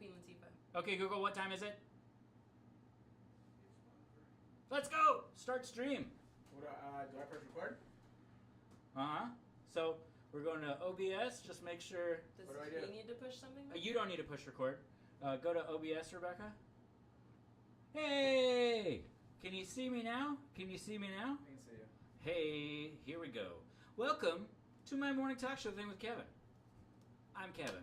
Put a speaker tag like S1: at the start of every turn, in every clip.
S1: Queen Latifah.
S2: Okay, Google, what time is it? Let's go! Start stream.
S3: Do I press record?
S2: Uh-huh. So, we're going to OBS. Just make sure...
S1: Does
S3: What do I do?
S1: he need to push something?
S2: You don't need to push record. Go to OBS, Rebecca. Hey! Can you see me now? Can you see me now?
S3: I can see you.
S2: Hey, here we go. Welcome to my morning talk show thing with Kevin. I'm Kevin.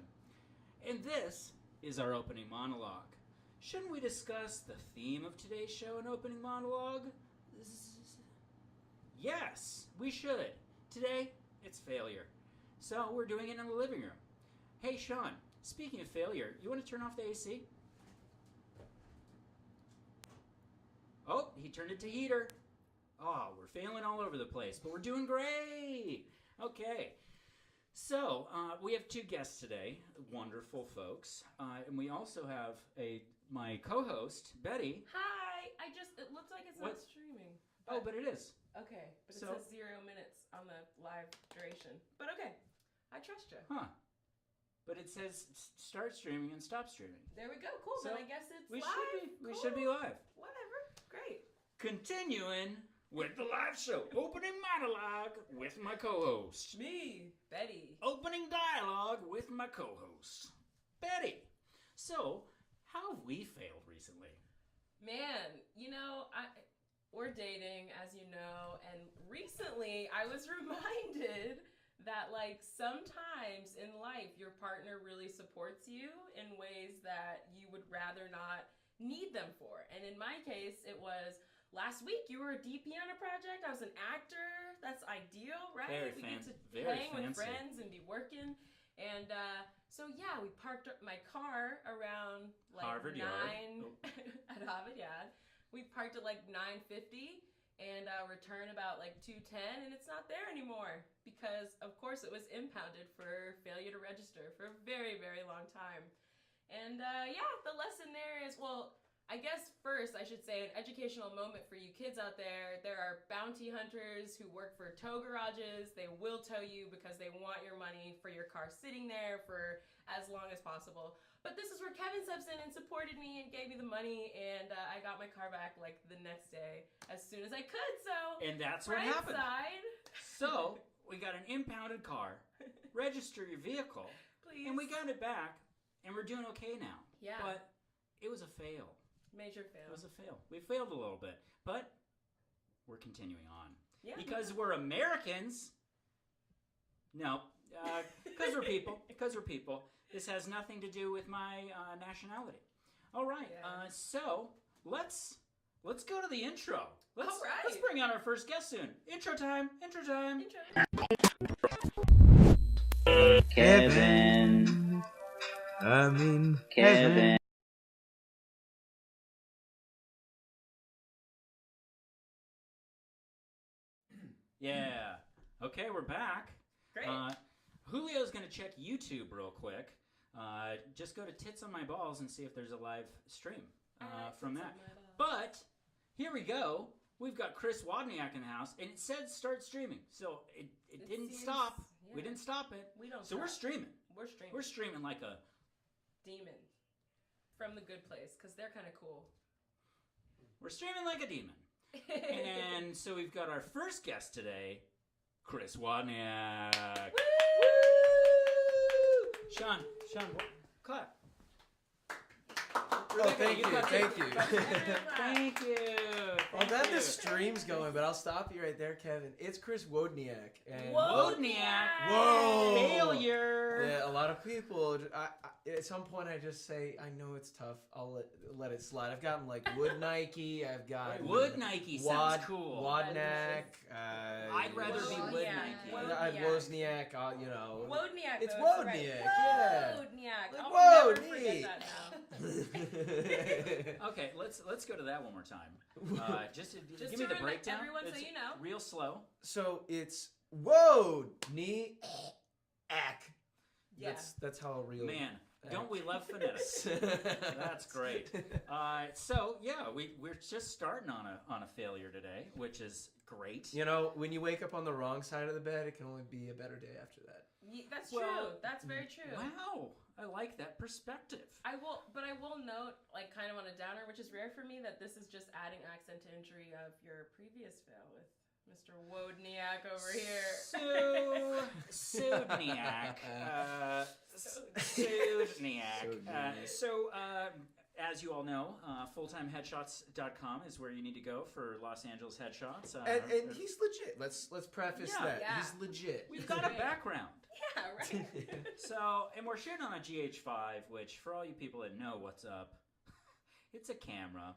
S2: And this is our opening monologue. Shouldn't we discuss the theme of today's show and opening monologue? Yes, we should. Today, it's failure. So we're doing it in the living room. Hey, Shaun, speaking of failure, you want to turn off the AC? Oh, he turned it to heater. Oh, we're failing all over the place, but we're doing great. Okay. So, we have two guests today, wonderful folks, and we also have my co-host, Betty.
S1: Hi! It looks like it's not streaming.
S2: But it is.
S1: Okay, but it
S2: So-
S1: says 0 minutes on the live duration. But okay, I trust you.
S2: Huh. But it says start streaming and stop streaming.
S1: There we go, cool,
S2: So,
S1: then I guess it's
S2: We
S1: live.
S2: we
S1: Cool.
S2: should be live.
S1: Whatever, great.
S2: Continuing with the live show, opening monologue with my co-host.
S1: Me, Betty.
S2: Opening dialogue with my co-host, Betty. So, how have we failed recently?
S1: Man, we're dating, as you know, and recently I was reminded that, sometimes in life your partner really supports you in ways that you would rather not need them for. And in my case, it was last week you were a DP on a project. I was an actor. That's ideal, right?
S2: Very
S1: we
S2: fancy.
S1: get to
S2: Very
S1: hang with
S2: fancy.
S1: friends and be working. And so yeah, we parked my car around
S2: Harvard Yard.
S1: 9 at Harvard Yard. We parked at 9:50 and returned about 2:10, and it's not there anymore because of course it was impounded for failure to register for a very, very long time. And the lesson there is, well, I guess first I should say an educational moment for you kids out there. There are bounty hunters who work for tow garages. They will tow you because they want your money for your car sitting there for as long as possible. But this is where Kevin steps in and supported me and gave me the money, and I got my car back the next day as soon as I could. So
S2: And that's what
S1: right
S2: happened.
S1: side,
S2: So, we got an impounded car, register your vehicle,
S1: please.
S2: and we got it back, and we're doing okay now.
S1: Yeah.
S2: But it was a fail.
S1: Major fail.
S2: It was a fail. We failed a little bit, but we're continuing on.
S1: Yeah.
S2: Because we're Americans. No, because we're people. Because we're people. This has nothing to do with my nationality. All right.
S1: Yeah.
S2: So let's go to the intro.
S1: All right.
S2: Let's bring on our first guest soon. Intro time. Intro time.
S4: Kevin. Kevin.
S2: Yeah. Okay, we're back.
S1: Great.
S2: Julio's going to check YouTube real quick. Just go to Tits on My Balls and see if there's a live stream from that. But here we go. We've got Chris Wodniak in the house, and it said start streaming. So it didn't
S1: seems-
S2: stop.
S1: yeah.
S2: We didn't stop it.
S1: We don't
S2: So we're
S1: stop.
S2: streaming.
S1: We're streaming.
S2: We're streaming like a...
S1: Demon from The Good Place, because they're kind of cool.
S2: We're streaming like a demon. And so we've got our first guest today, Chris Wodniak.
S1: Woo!
S2: Shaun, clap.
S3: Oh, thank you,
S2: got
S3: thank you.
S2: Thank you.
S3: I'm glad the stream's going, but I'll stop you right there, Kevin. It's Chris Wodniak. And
S2: Wodniak.
S3: Whoa.
S2: Failure.
S3: Yeah, a lot of people. At some point, I just say, I know it's tough. I'll let it slide. I've gotten Wodnike. I've got
S2: Wodnike sounds cool.
S3: Wodniak.
S2: I'd rather be
S1: Wodniak.
S2: Wodnike.
S3: Wozniak.
S1: Wodniak.
S3: It's
S1: though,
S3: Wodniak,
S1: right.
S3: yeah.
S1: Wodniak.
S3: Like,
S1: I'll
S3: whoa,
S1: never forget
S3: neat.
S1: that now.
S2: Okay, let's go to that one more time. Just
S1: Just
S2: give me the
S1: to
S2: breakdown.
S1: everyone, so
S2: It's
S1: you know.
S2: real slow.
S3: So it's Wodniak.
S1: Yeah.
S3: That's how a real
S2: Man, don't we love finesse? That's great. So yeah, we're just starting on a failure today, which is great.
S3: When you wake up on the wrong side of the bed, it can only be a better day after that.
S1: That's
S2: Well,
S1: true. That's very true.
S2: Wow. I like that perspective.
S1: I will note, like, kind of on a downer, which is rare for me, that this is just adding accent to injury of your previous fail with Mr. Wodniak over here.
S2: Sudniak. As you all know, fulltimeheadshots.com is where you need to go for Los Angeles headshots.
S3: And he's legit. Let's preface that.
S1: Yeah.
S3: He's legit.
S2: We've got a background.
S1: Yeah, right.
S2: So, and we're shooting on a GH5, which for all you people that know what's up, it's a camera.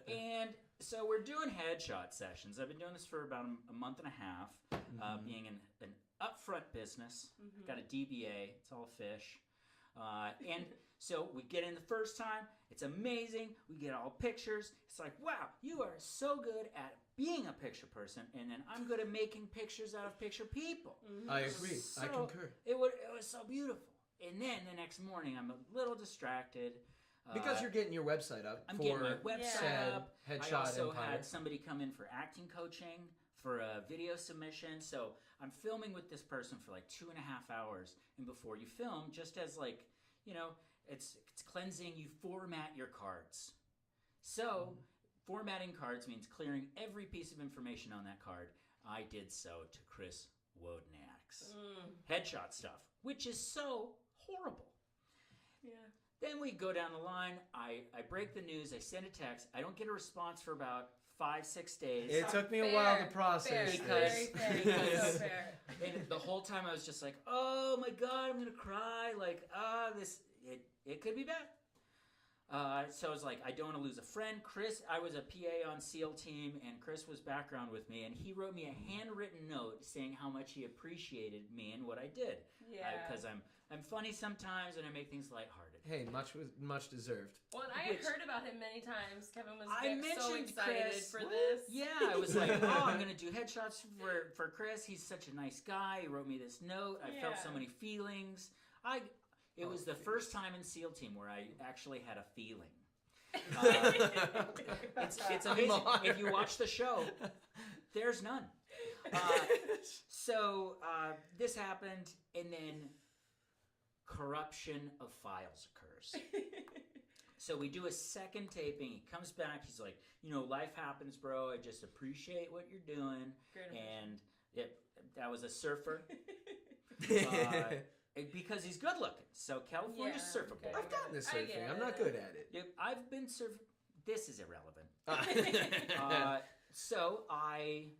S2: And so we're doing headshot sessions. I've been doing this for about a month and a half, being an upfront business. Got a DBA. It's all fish. And so we get in the first time. It's amazing. We get all pictures. It's like, wow, you are so good at being a picture person, and then I'm good at making pictures out of picture people.
S3: I agree.
S2: So
S3: I concur.
S2: It was so beautiful. And then the next morning, I'm a little distracted.
S3: Because you're getting your website up.
S2: I'm
S3: for
S2: getting my website
S3: said
S2: up.
S3: Headshot
S2: I also
S3: Empire.
S2: had somebody come in for acting coaching for a video submission. So I'm filming with this person for like 2.5 hours. And before you film, just as like, it's cleansing, you format your cards. So formatting cards means clearing every piece of information on that card. I did so to Chris Wodniak's headshot stuff, which is so horrible.
S1: Yeah.
S2: Then we go down the line. I break the news. I send a text. I don't get a response for about 5-6 days.
S3: It took me a while to process
S1: Very fair. So fair.
S2: And the whole time I was just like, oh my God, I'm going to cry. Like, it could be bad. So I was like, I don't want to lose a friend. Chris, I was a PA on SEAL team, and Chris was background with me, and he wrote me a handwritten note saying how much he appreciated me and what I did.
S1: Yeah.
S2: Because I'm funny sometimes, and I make things lighthearted.
S3: Hey, much deserved.
S1: Well, and I had heard about him many times. Kevin was
S2: I
S1: so
S2: mentioned
S1: excited
S2: Chris.
S1: for this.
S2: Yeah, I was like, I'm going to do headshots for Chris. He's such a nice guy. He wrote me this note. I felt so many feelings. It was the first time in SEAL team where I actually had a feeling. It's amazing. If you watch the show, there's none. So this happened, and then corruption of files occurs. So we do a second taping. He comes back. He's like, life happens, bro. I just appreciate what you're doing. And that was a surfer. Because he's good looking. So California's surfer boy.
S3: I've gotten this surfing. I'm not good at it.
S2: I've been surfing. This is irrelevant. So I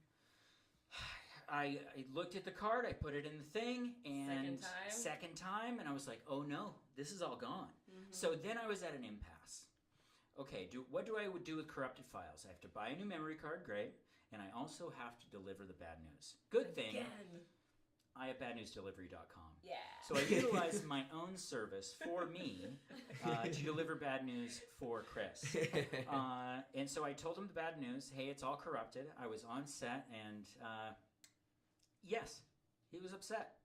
S2: looked at the card. I put it in the thing, and second time, and I was like, oh no, this is all gone. So then I was at an impasse. Okay, what do I do with corrupted files? I have to buy a new memory card, great, and I also have to deliver the bad news. Good thing. I have badnewsdelivery.com.
S1: Yeah.
S2: So I utilized my own service for me to deliver bad news for Chris. And so I told him the bad news. Hey, it's all corrupted. I was on set, and yes, he was upset.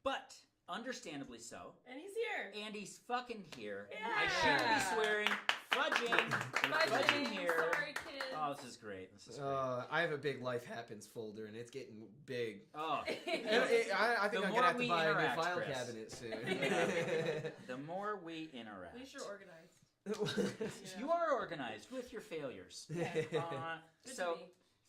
S2: But understandably so.
S1: And he's here.
S2: And he's fucking here.
S1: Yeah.
S2: I shouldn't be swearing. Fudging here.
S1: Sorry, kids.
S2: Oh, this is great.
S3: I have a big Life Happens folder, and it's getting big.
S2: Oh.
S3: I think I'm going to have to buy a new file cabinet soon.
S2: The more we interact.
S1: At least you're organized.
S2: You are organized with your failures. So,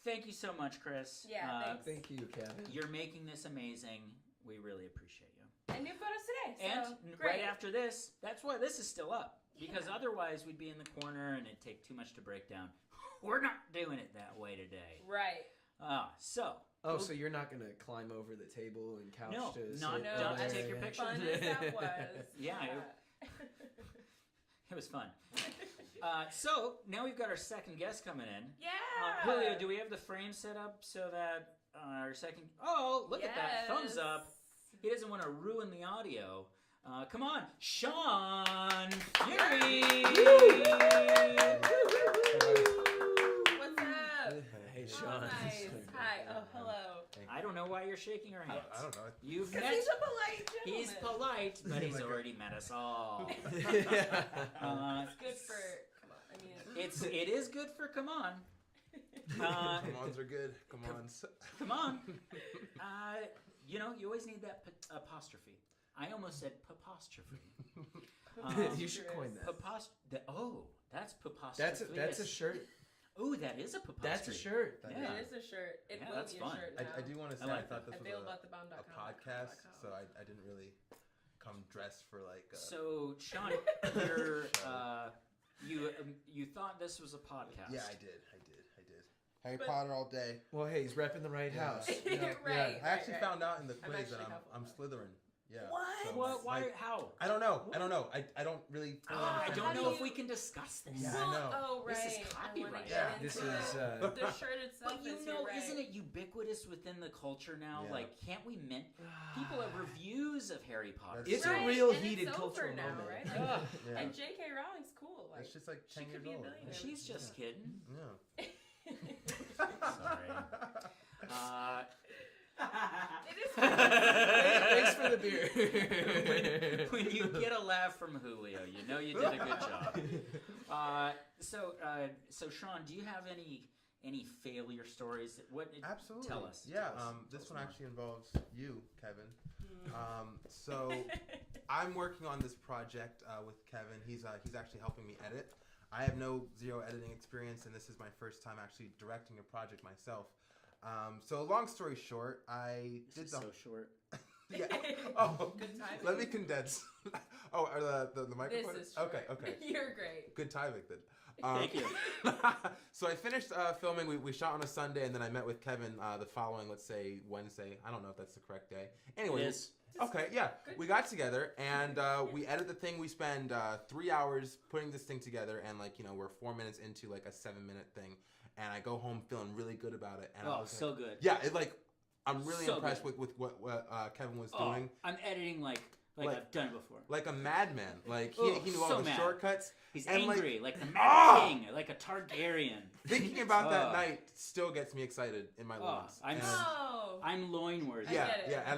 S2: thank you so much, Chris.
S1: Yeah, thanks.
S3: Thank you, Kevin.
S2: You're making this amazing. We really appreciate you.
S1: And new photos today.
S2: And right after this, that's why this is still up. Because otherwise we'd be in the corner and it'd take too much to break down. We're not doing it that way today.
S1: Right.
S2: So
S3: you're not going to climb over the table and couch to
S2: not to take your picture?
S1: Fun as that was.
S2: Yeah. It was fun. So now we've got our second guest coming in.
S1: Yeah.
S2: Julio, do we have the frame set up so that our second... Oh, look at that. Thumbs up. He doesn't want to ruin the audio. Come on, Shaun Fury!
S1: What's up?
S3: Hey, Shaun.
S1: Nice. Hi. Oh, hello.
S2: I don't know why you're shaking your hands.
S4: I don't know.
S2: You've
S1: Because
S2: met...
S1: he's a polite gentleman.
S2: He's polite, but he's already met us all.
S1: It's good for... Come on. I mean...
S2: It is good for come on.
S4: Come-ons are good. Come-ons.
S2: Come on. You always need that apostrophe. I almost said apostrophe.
S3: You should coin that.
S2: That's apostrophe.
S3: That's a shirt.
S2: Oh, that is a apostrophe.
S3: That's a shirt.
S2: Yeah.
S1: It is a shirt. It
S2: Yeah,
S1: will
S2: that's
S1: be
S2: fun.
S1: a shirt now.
S4: I do want to say
S2: I
S4: I,
S2: like
S4: thought this was
S1: Available@thebound.com.
S4: a podcast, so I didn't really come dressed for like.
S2: So, Shaun, you thought this was a podcast?
S4: Yeah, I did. Harry Potter all day.
S3: Well, hey, he's repping the right
S4: Yeah.
S3: house.
S1: Right.
S4: I actually found out in the
S1: I'm
S4: quiz that
S1: actually
S4: I'm
S1: helpful.
S4: Slytherin. Yeah.
S2: What?
S4: So
S2: What? Why?
S4: like,
S2: How?
S4: I don't know. I don't really. Fully
S2: I
S4: understand.
S2: don't
S1: how
S2: know
S1: do
S2: if
S1: you-
S2: we can discuss this.
S4: Yeah, I know.
S1: Oh, right.
S2: This is
S1: I wanna
S2: copyright.
S1: get
S4: Yeah.
S1: into
S3: This
S1: it.
S3: is,
S1: the shirt itself.
S2: But you
S1: is,
S2: know,
S1: you're right.
S2: isn't it ubiquitous within the culture now?
S4: Yeah.
S2: Like, can't we mint? People have reviews of Harry Potter.
S4: That's
S3: It's
S1: Right,
S3: a real
S1: and
S3: heated
S1: it's over
S3: cultural
S1: now,
S3: moment.
S1: right?
S2: Ugh.
S4: Yeah.
S1: And J.K. Rowling's cool. Like,
S4: It's just like
S1: she
S4: 10
S1: could
S4: years
S1: be a
S4: old.
S1: billionaire.
S2: She's just kidding.
S4: Yeah.
S2: Sorry.
S1: It is.
S3: Thanks for the beer.
S2: When you get a laugh from Julio, you know you did a good job. So Shaun, do you have any failure stories?
S4: Absolutely.
S2: Tell us.
S4: Yeah.
S2: Tell us
S4: This one
S2: more.
S4: actually involves you, Kevin. So I'm working on this project with Kevin. He's actually helping me edit. I have zero editing experience, and this is my first time actually directing a project myself. So long story short, I did
S2: so short.
S4: Yeah. Oh,
S1: Good timing.
S4: let me condense. Oh, are the microphone?
S1: This is short.
S4: Okay.
S1: You're great.
S4: Good timing then.
S2: Thank you.
S4: So I finished filming. We shot on a Sunday, and then I met with Kevin the following, let's say, Wednesday. I don't know if that's the correct day. Anyway.
S2: It is.
S4: Okay, yeah.
S1: Good.
S4: We got together, and we edited the thing. We spend 3 hours putting this thing together, and we're 4 minutes into like a 7-minute thing, and I go home feeling really good about it. And I
S2: Oh,
S4: was
S2: so
S4: like,
S2: good.
S4: yeah, I'm really
S2: So
S4: impressed
S2: good.
S4: with what Kevin was
S2: Oh,
S4: doing.
S2: I'm editing like I've done before.
S4: Like a madman. Like
S2: Oh,
S4: he knew all
S2: so
S4: the
S2: mad.
S4: shortcuts.
S2: He's
S4: and, like,
S2: angry, like the Mad
S4: Ah!
S2: King, like a Targaryen.
S4: Thinking about that
S2: Oh.
S4: night still gets me excited in my
S2: Oh,
S4: lungs.
S2: I'm
S4: And-
S1: Oh.
S2: I'm loin worthy.
S4: yeah,
S1: get it.
S4: yeah,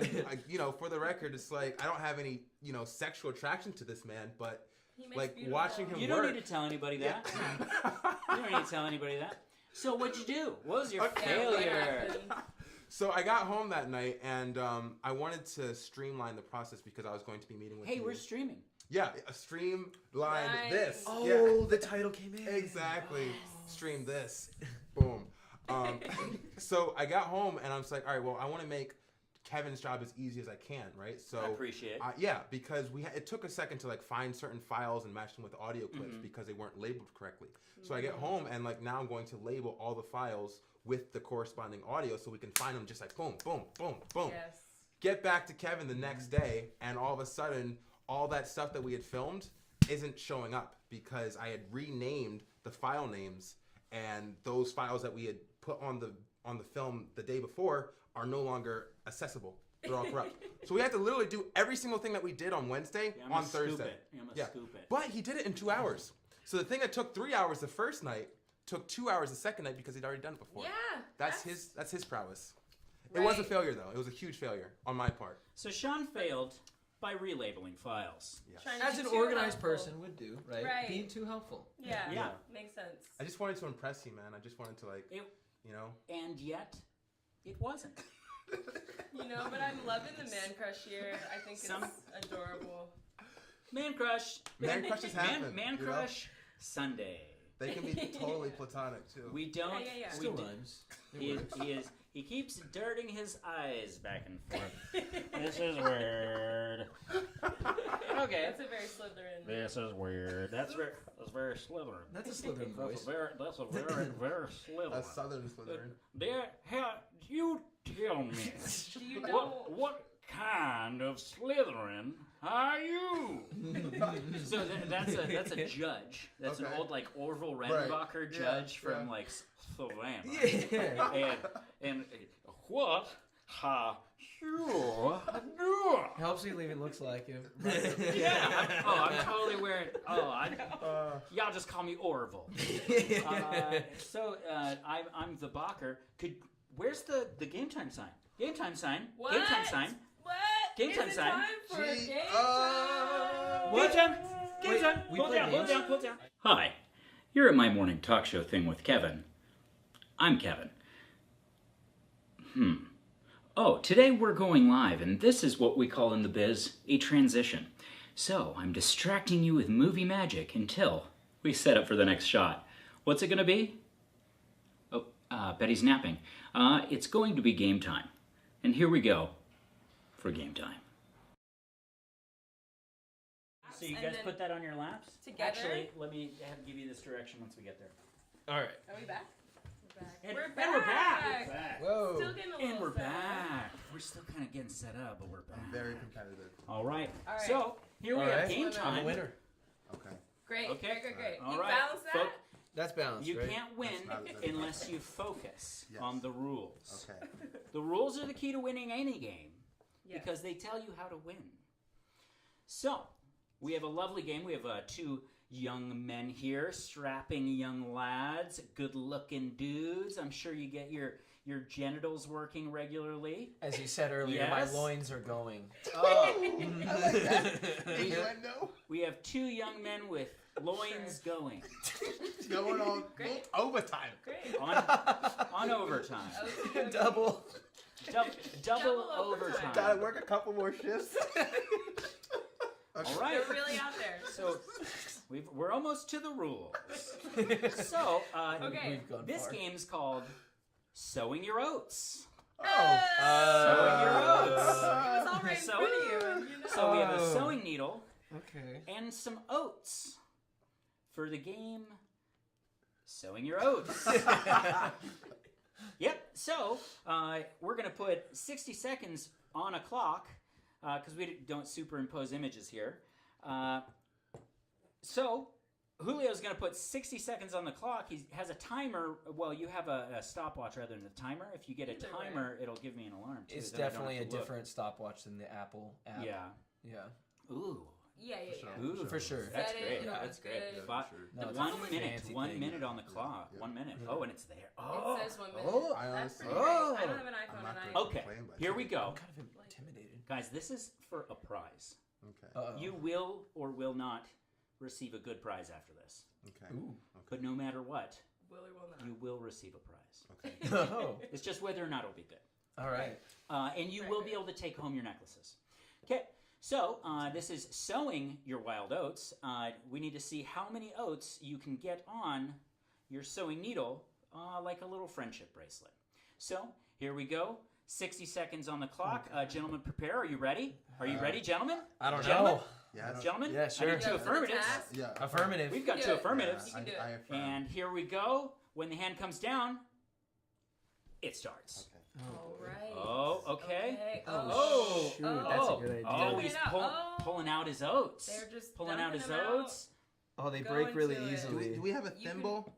S4: and for the record, it's like I don't have any sexual attraction to this man, but
S1: He makes
S4: like
S1: beautiful-
S4: watching him
S2: You don't
S4: work.
S2: need to tell anybody
S4: Yeah.
S2: that. You don't need to tell anybody that. So what'd you do? What was your
S4: Okay.
S1: What
S2: failure?
S1: happened?
S4: So I got home that night, and I wanted to streamline the process because I was going to be meeting with
S2: Hey,
S4: you.
S2: we're streaming.
S4: Yeah, a streamline
S1: Nice.
S4: this.
S3: Oh,
S4: Yeah.
S3: the title came in.
S4: Exactly. Stream this. Boom. So I got home and I was like, all right, well, I want to make Kevin's job as easy as I can, right? So
S2: I appreciate it.
S4: yeah, because it took a second to find certain files and match them with audio clips
S2: Mm-hmm.
S4: because they weren't labeled correctly. So I get home and now I'm going to label all the files with the corresponding audio so we can find them just boom, boom, boom, boom.
S1: Yes.
S4: Get back to Kevin the next day, and all of a sudden, all that stuff that we had filmed isn't showing up because I had renamed the file names, and those files that we had put on the film the day before are no longer accessible. They're all corrupt. So we had to literally do every single thing that we did on Wednesday
S2: Yeah, I'm
S4: on
S2: gonna scoop
S4: Thursday.
S2: it. I'm gonna
S4: Yeah.
S2: scoop it.
S4: But he did it in 2 hours. So the thing that took 3 hours the first night took 2 hours the second night because he'd already done it before.
S1: Yeah.
S4: That's his prowess. It was a
S1: Right.
S4: failure though. It was a huge failure on my part.
S2: So Shaun failed by relabeling files.
S4: Yes.
S1: Trying to
S3: As
S1: be
S3: an
S1: too
S3: organized
S1: helpful.
S3: person would do, right?
S1: Right.
S3: Being too helpful.
S1: Yeah.
S2: Yeah.
S1: Makes sense.
S4: I just wanted to impress you, man. I just wanted to
S2: It, and yet, it wasn't.
S1: But I'm loving the man crush here. I think it's
S2: Some-
S1: adorable.
S2: Man crush.
S4: Man crushes happen.
S2: Man
S4: you know?
S2: crush. Sunday.
S4: They can be totally platonic too.
S2: We don't.
S1: Yeah.
S2: We
S3: Still
S2: do-
S3: rhymes. It works.
S2: He keeps darting his eyes back and forth. This is weird. Okay.
S1: That's a very Slytherin.
S2: This is weird. That's very Slytherin.
S3: That's a Slytherin voice.
S2: That's a very Slytherin.
S4: A southern Slytherin.
S2: You tell me.
S1: Do you know?
S2: What kind of Slytherin are you? So that's a judge. That's an
S4: Okay.
S2: old Orville
S4: Right.
S2: Redenbacher
S4: Yeah,
S2: judge from
S4: yeah.
S2: Savannah.
S3: Yeah.
S2: And what have you do?
S3: Helps you even looks like him.
S2: Yeah. I'm totally wearing. Y'all just call me Orville. I'm the Bacher. Where's the game time sign? Game time sign.
S1: What?
S2: Game time sign.
S1: What?
S2: Game
S1: Is
S2: time
S1: it
S2: sign.
S1: time for
S4: Gee,
S1: game
S4: oh.
S1: time?
S2: Game time. Game
S3: Wait,
S2: time.
S3: we
S2: Pull
S3: play
S2: down. Pull
S3: games?
S2: down. Pull down. Hi, you're at my morning talk show thing with Kevin. I'm Kevin. Oh, today we're going live, and this is what we call in the biz a transition. So, I'm distracting you with movie magic until we set up for the next shot. What's it gonna be? Oh, Betty's napping. It's going to be game time. And here we go for game time. So you guys put that on your laps?
S1: Together?
S2: Actually, let me give you this direction once we get there.
S3: All right.
S1: Are we back?
S2: And
S1: We're
S2: we're
S1: back.
S2: back.
S3: Whoa.
S1: Still getting a little
S2: And we're
S1: sad.
S2: back. We're still kind of getting set up, but we're back.
S4: I'm very competitive.
S2: All right.
S1: All right.
S2: So here we
S3: All
S2: have
S3: right.
S2: game
S1: I'm
S3: I'm
S2: time.
S3: a winner.
S4: Okay.
S1: Great,
S2: Okay.
S1: great.
S2: All
S1: You
S2: right.
S1: balance that?
S3: That's balanced,
S2: You
S3: right?
S2: can't win
S4: That's
S2: unless you focus
S4: Yes.
S2: on the rules.
S4: Okay.
S2: The rules are the key to winning any game
S1: Yes.
S2: because they tell you how to win. So we have a lovely game. We have two young men here, strapping young lads, good-looking dudes. I'm sure you get your genitals working regularly.
S3: As you said earlier,
S2: Yes.
S3: my loins are going.
S2: Oh,
S4: I like that. Innuendo.
S2: we have two young men with loins going
S4: Going on
S1: Great.
S4: overtime.
S1: Great.
S2: on overtime.
S1: Okay.
S3: Double.
S2: Double
S1: Double
S2: overtime.
S1: overtime.
S4: Gotta work a couple more shifts.
S2: All right.
S1: They're really out there.
S2: So we're almost to the rules. So
S1: Okay.
S3: We've gone
S2: this
S3: far.
S2: game's called Sowing Your Oats.
S3: Sowing
S2: your oats.
S1: It was all right in
S2: So-
S1: front of you, and you know.
S2: So we have a
S3: Oh.
S2: sewing needle
S3: Okay.
S2: and some oats for the game Sowing Your Oats. Yep. So we're gonna put 60 seconds on a clock because we don't superimpose images here. So Julio's gonna put 60 seconds on the clock. He has a timer. Well, you have a stopwatch rather than a timer. If you get a
S1: Either
S2: timer, it'll give me an alarm too.
S3: It's
S2: then I don't
S3: definitely a
S2: have to look.
S3: different stopwatch than the Apple app.
S2: Yeah.
S3: Yeah.
S2: Ooh.
S1: Yeah.
S3: Ooh, for sure.
S2: That's
S1: Set it,
S2: great.
S1: it
S2: That's
S1: was
S2: great.
S1: good.
S2: But
S3: No,
S2: the
S3: it's
S2: 1
S3: a
S2: minute.
S3: fancy
S2: 1
S3: thing.
S2: minute on the clock.
S4: Yeah.
S2: 1 minute.
S3: Yeah.
S2: Oh, and it's there. Oh.
S1: It says 1 minute.
S3: Oh,
S4: I
S1: That's
S4: honestly-
S1: pretty
S3: Oh.
S1: great. I don't have an
S4: I'm
S1: iPhone,
S4: not
S1: and I.
S4: gonna
S2: Okay.
S4: complain, but
S2: Here we
S3: I'm
S2: go,
S3: kind of intimidated.
S2: guys. This is for a prize.
S4: Okay.
S3: Uh-oh.
S2: You will or will not receive a good prize after this.
S4: Okay.
S3: Ooh.
S2: But no matter what,
S1: Will or will not.
S2: you will receive a prize.
S4: Okay.
S3: Oh.
S2: It's just whether or not it'll be good.
S3: All right.
S2: And you will be able to take home your necklaces. Okay, so this is sowing your wild oats. We need to see how many oats you can get on your sewing needle, like a little friendship bracelet. So here we go. 60 seconds on the clock. Gentlemen, prepare. Are you ready? Are you ready, gentlemen?
S3: I don't
S2: Gentlemen?
S3: know.
S4: Yeah.
S2: Gentlemen?
S3: Yeah,
S2: I
S3: sure.
S2: need two
S1: Go for the
S2: affirmatives.
S1: task.
S4: Yeah.
S3: Affirmative.
S2: We've got
S1: You
S2: two
S1: do it.
S2: affirmatives.
S1: You can do it.
S4: I affirm.
S2: And here we go. When the hand comes down, it starts.
S4: Okay.
S1: All right.
S2: Oh, okay.
S1: Oh.
S3: shoot,
S1: Oh.
S3: that's a good idea.
S2: Oh,
S1: Dumping
S2: he's
S1: it out. Oh.
S2: pulling out his oats.
S1: They're just
S2: Pulling out his
S1: dumping them out.
S2: oats.
S3: Oh, they
S1: Go
S3: break really
S1: into it.
S3: easily.
S4: Do we have a
S1: You can-
S4: thimble?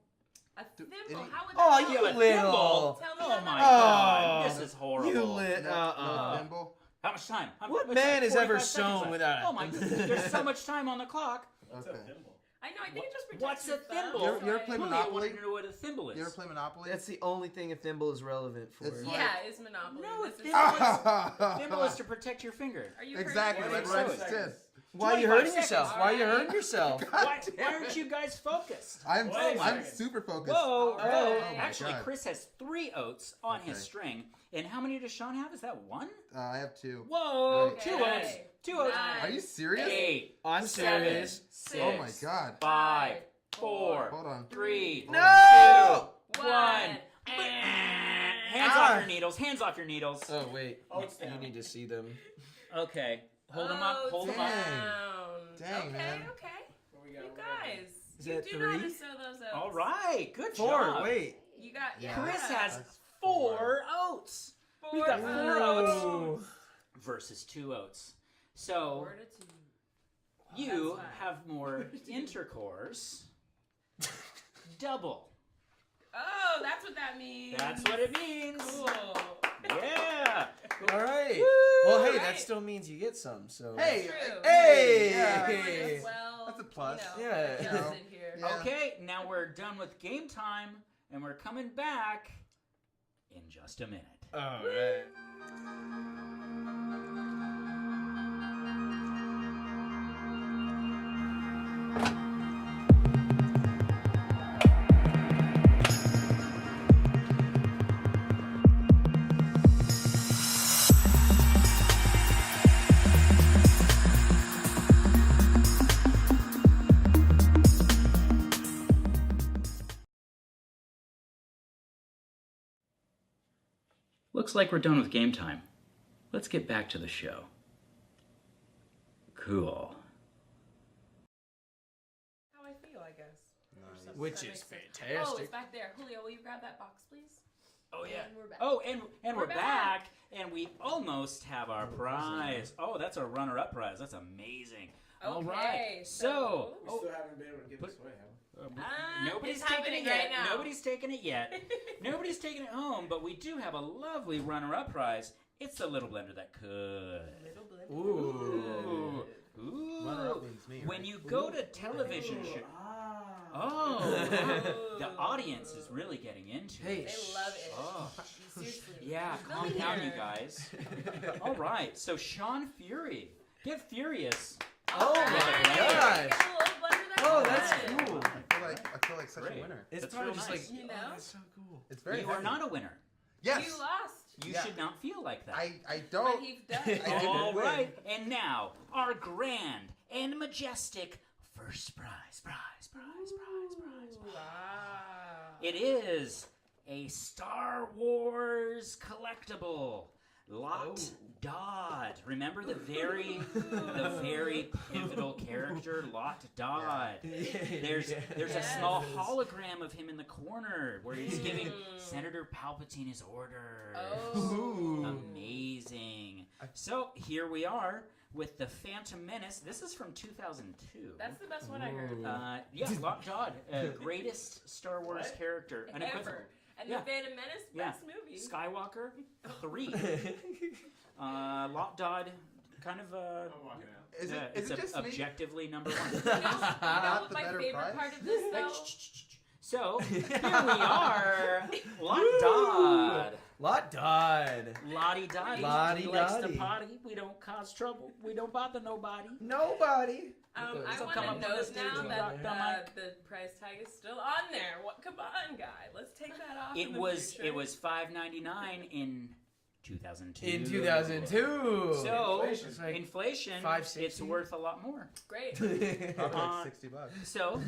S1: A thimble.
S4: any-
S1: How would
S3: Oh,
S1: that
S3: you
S1: work?
S3: little.
S1: Tell me
S2: Oh
S1: how
S2: my
S1: that
S2: god,
S3: Oh.
S2: this is horrible.
S3: You lit.
S4: No thimble.
S2: How much time?
S3: What
S2: what's
S3: man
S2: that,
S3: has ever
S2: 45 seconds
S3: sewn
S2: left?
S3: without a
S2: Oh my goodness, there's so much time on the clock.
S4: Okay.
S1: I know. I think it just protects
S2: What's
S1: your
S2: a
S1: thumb.
S2: thimble?
S4: You ever play
S2: Julio
S4: Monopoly?
S2: wanted to know what a thimble is.
S4: You ever play Monopoly?
S3: That's the only thing a thimble is relevant for.
S4: It's like-
S1: Yeah, it's Monopoly.
S2: No,
S1: This
S2: it's
S1: is-
S2: thimble. Thimble is to protect your finger.
S1: Are you
S4: Exactly.
S1: hurting
S4: That's
S2: Why
S4: what
S2: are
S4: I
S2: you
S4: said.
S3: Why are you
S2: 25
S3: hurting
S2: seconds.
S3: yourself? Why are you
S1: Alright.
S3: hurting yourself?
S2: Why aren't you guys focused?
S4: I'm
S1: Wait.
S4: super focused.
S2: Whoa,
S1: Alright.
S2: whoa.
S1: Oh my
S2: Actually,
S4: God.
S2: Chris has 3 oats on his
S4: Okay.
S2: string. And how many does Shaun have? Is that 1?
S4: I have 2.
S2: Whoa,
S4: Okay.
S2: 2 oats. 2 oats.
S1: Nine.
S4: Are you serious?
S2: 8,
S3: I'm
S2: Seven.
S3: serious.
S2: 6,
S4: Oh my god.
S2: 5, 4,
S4: Hold on.
S2: 3,
S3: No!
S2: 2,
S1: 1.
S2: 1. Hands
S3: Ah.
S2: off your needles. Hands off your needles.
S3: Oh wait,
S2: Oats
S3: you
S2: down.
S3: need to see them.
S2: Okay. Hold them up. Hold them up.
S4: Dang,
S1: okay,
S4: man.
S1: Okay.
S2: Here we go.
S1: You guys.
S3: Is
S1: you
S3: that
S1: do know how to
S3: 3?
S1: sew those oats.
S2: All right. Good
S3: 4.
S2: job.
S3: Wait.
S1: You got.
S4: Yeah.
S2: Chris has
S4: That's
S2: 4 oats. We've got 4 oats
S3: Ooh.
S2: versus 2 oats. So
S1: 4 to 2.
S2: you
S1: That's fine.
S2: have more intercourse. Double.
S1: Oh, that's what that means.
S2: That's what it means.
S1: Cool.
S2: Yeah.
S3: All right.
S2: Woo!
S3: Well, hey,
S1: Alright.
S3: that still means you get some. So.
S4: Hey,
S1: True.
S3: Hey!
S4: Yeah.
S1: Well,
S4: That's a plus.
S1: You know,
S3: Yeah.
S1: adjusted here.
S4: Yeah.
S2: Okay, now we're done with game time, and we're coming back in just a minute.
S3: All right.
S2: looks like we're done with game time. Let's get back to the show. Cool.
S1: How I feel, I guess.
S4: Nice.
S3: Which
S1: That
S3: is
S1: makes sense. Oh,
S3: fantastic.
S1: it's back there. Julio, will you grab that box, please?
S2: Oh, yeah.
S1: And we're back.
S2: Oh, and we're
S1: We're
S2: back, and we almost have our prize. Oh, that's our runner-up prize. That's amazing. All right.
S1: Okay,
S2: So,
S3: We still haven't been able to give this away, have we?
S2: nobody's
S1: it's
S2: taking
S1: happening
S2: it yet.
S1: right now.
S2: Nobody's taking it yet. Nobody's taking it home, but we do have a lovely runner-up prize. It's the little blender that could.
S1: Little blender.
S3: Ooh.
S2: Ooh.
S4: Runner-up means me,
S2: When
S4: right?
S2: you go to television show. Oh, the audience is really getting into
S3: Hey,
S2: it.
S1: They love it.
S2: Oh.
S1: Seriously.
S2: Yeah,
S1: There's
S2: calm
S1: nothing
S2: down,
S1: here.
S2: you guys. All right, so Shaun Fury, get furious.
S3: Oh
S1: Alright.
S3: my
S1: Get
S3: gosh.
S1: a little blender that
S3: Oh,
S1: could.
S3: that's cool.
S4: I feel like such
S2: Great.
S4: a winner.
S3: It's
S2: That's
S3: probably
S2: real
S3: just
S2: nice.
S3: like,
S1: You know?
S3: oh, that's so cool.
S4: It's very
S2: You are
S4: heavy.
S2: not a winner.
S4: Yes.
S1: You lost.
S2: You
S4: Yeah.
S2: should not feel like that.
S4: I
S1: But
S4: don't.
S1: he's done.
S4: I didn't
S2: All
S4: win.
S2: right, and now our grand and majestic first prize.
S1: Wow.
S2: It is a Star Wars collectible. Lot Dodd. Remember the very pivotal character, Lot Dodd. There's a small hologram of him in the corner where he's giving Senator Palpatine his orders.
S1: Oh.
S2: Amazing. So here we are with the Phantom Menace. This is from 2002.
S1: That's the best one I heard.
S2: Yeah, Lot Dodd, greatest Star Wars
S1: What?
S2: character, unequivocal.
S1: Ever. And
S2: Yeah.
S1: the Phantom Menace,
S2: Yeah.
S1: best movie.
S2: Skywalker 3. Lot Dodd, kind of
S4: Is it
S2: it's
S4: just me?
S2: objectively number 1.
S1: You know
S4: Not
S1: what
S4: the
S1: my
S4: better
S1: favorite
S4: prize?
S1: part of this, though?
S2: So here we are, Lot Dodd.
S3: Lot Dodd.
S2: Lottie Dottie.
S3: Lottie
S2: He likes to
S3: Dottie.
S2: party. We don't cause trouble. We don't bother nobody.
S3: Nobody.
S1: I
S2: So
S1: want
S2: come
S1: to
S2: up to
S1: note
S2: the stage
S1: now
S2: and
S1: that
S2: rock the mic.
S1: the price tag is still on there. What? Come on, guy. Let's take that off.
S2: It
S1: in the
S2: was
S1: future.
S2: $5.99 in 2002.
S3: In 2002.
S2: So
S3: Inflation's like
S2: inflation,
S3: $5.60.
S2: it's worth a lot more.
S1: great.
S4: Probably
S2: Uh,
S4: like $60.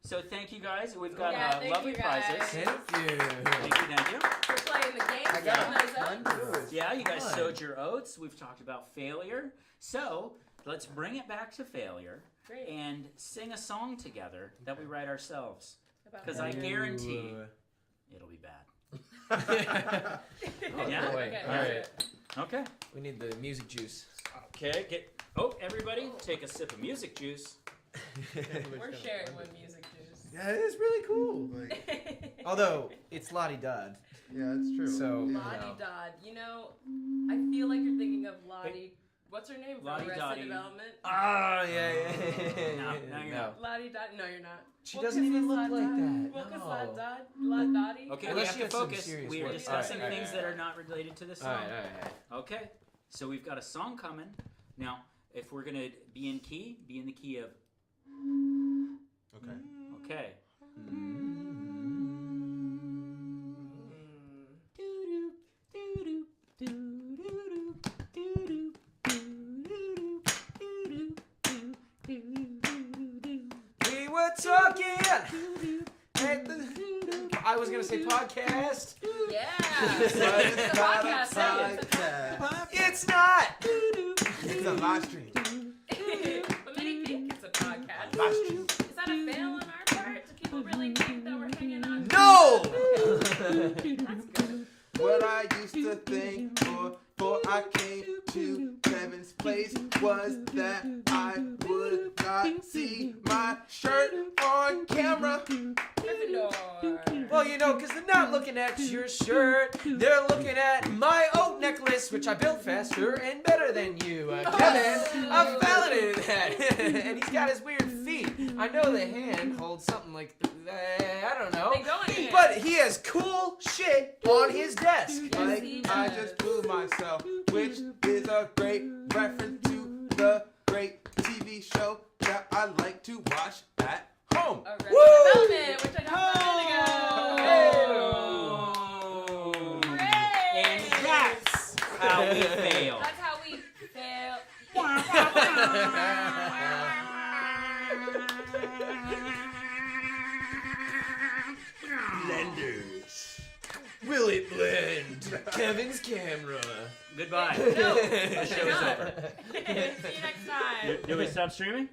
S2: So thank you guys. We've got
S1: Yeah, thank
S2: lovely
S1: you guys.
S2: prizes.
S3: Thank you.
S2: Thank you.
S1: For playing the game.
S4: I got
S1: filling those up.
S4: $100.
S2: Yeah, you guys
S3: Fun.
S2: sowed your oats. We've talked about failure. So let's bring it back to failure
S1: Great.
S2: and sing a song together that we write ourselves.
S1: About
S2: 'Cause
S1: that.
S2: I guarantee
S3: Ooh.
S2: It'll be bad.
S3: Oh,
S2: Yeah?
S3: boy.
S1: Okay,
S3: All right.
S2: Okay.
S3: We need the music juice.
S2: Okay. Everybody, take a sip of music juice.
S1: We're sharing one music juice.
S3: Yeah, it is really cool.
S4: Like,
S3: Although it's Lottie Dodd.
S4: yeah, it's true.
S3: So-
S4: yeah.
S1: Lottie Dodd. You know, I feel like you're thinking of Lottie. What's her name from
S2: Lottie
S1: Arrested
S2: Dottie.
S1: Development?
S3: Oh, yeah.
S2: No, you're not.
S1: Lottie Dodd. No, you're not.
S3: She
S1: Well,
S3: doesn't
S1: 'cause
S3: even
S1: it's
S3: look
S1: Lot
S3: like
S1: Dodd.
S3: that.
S1: Well, because
S3: No.
S1: Lot Dodd, Lot Dottie.
S2: Okay,
S3: Unless
S2: we
S3: she
S2: have to
S3: had some
S2: focus.
S3: serious
S2: We are
S3: work.
S2: discussing
S3: All right,
S2: things
S3: all
S2: that
S3: right.
S2: are not related to the
S3: All
S2: song.
S3: right, all right.
S2: Okay, so we've got a song coming. Now, if we're going to be in key, be in the key of.
S4: Okay.
S2: Okay.
S3: We were talking at the. I was gonna say podcast.
S1: Yeah.
S4: But it's not a
S1: Podcast, say it.
S4: podcast.
S3: It's not.
S4: It's a live stream.
S1: But many think it's a podcast.
S4: Live stream.
S1: Is that a fail on our part? Do people really think that we're hanging on?
S3: No.
S1: That's good.
S4: What I used to think before I came to Kevin's place was that I would not see my shirt on camera.
S1: Gryffindor.
S3: Well, you know, because they're not looking at your shirt. They're looking at my oat necklace, which I built faster and better than you, Kevin. I validated that. And he's got his weird feet. I know the hand holds something like, I don't know.
S1: They go in your
S3: But
S1: hand.
S3: he has cool shit on his desk.
S4: Like
S1: he
S4: I
S1: does.
S4: just blew myself, which is a great reference to the great TV show that I like to watch at home.
S1: Arrested
S3: Woo!
S1: Development, which I talked about a minute ago.
S2: Oh.
S1: Hooray!
S2: And that's how we fail.
S1: That's how we fail.
S4: Blenders.
S3: Will it blend? Kevin's camera.
S2: Goodbye.
S1: No,
S2: The show is
S1: not.
S2: over.
S1: See you next time.
S2: Do we stop streaming?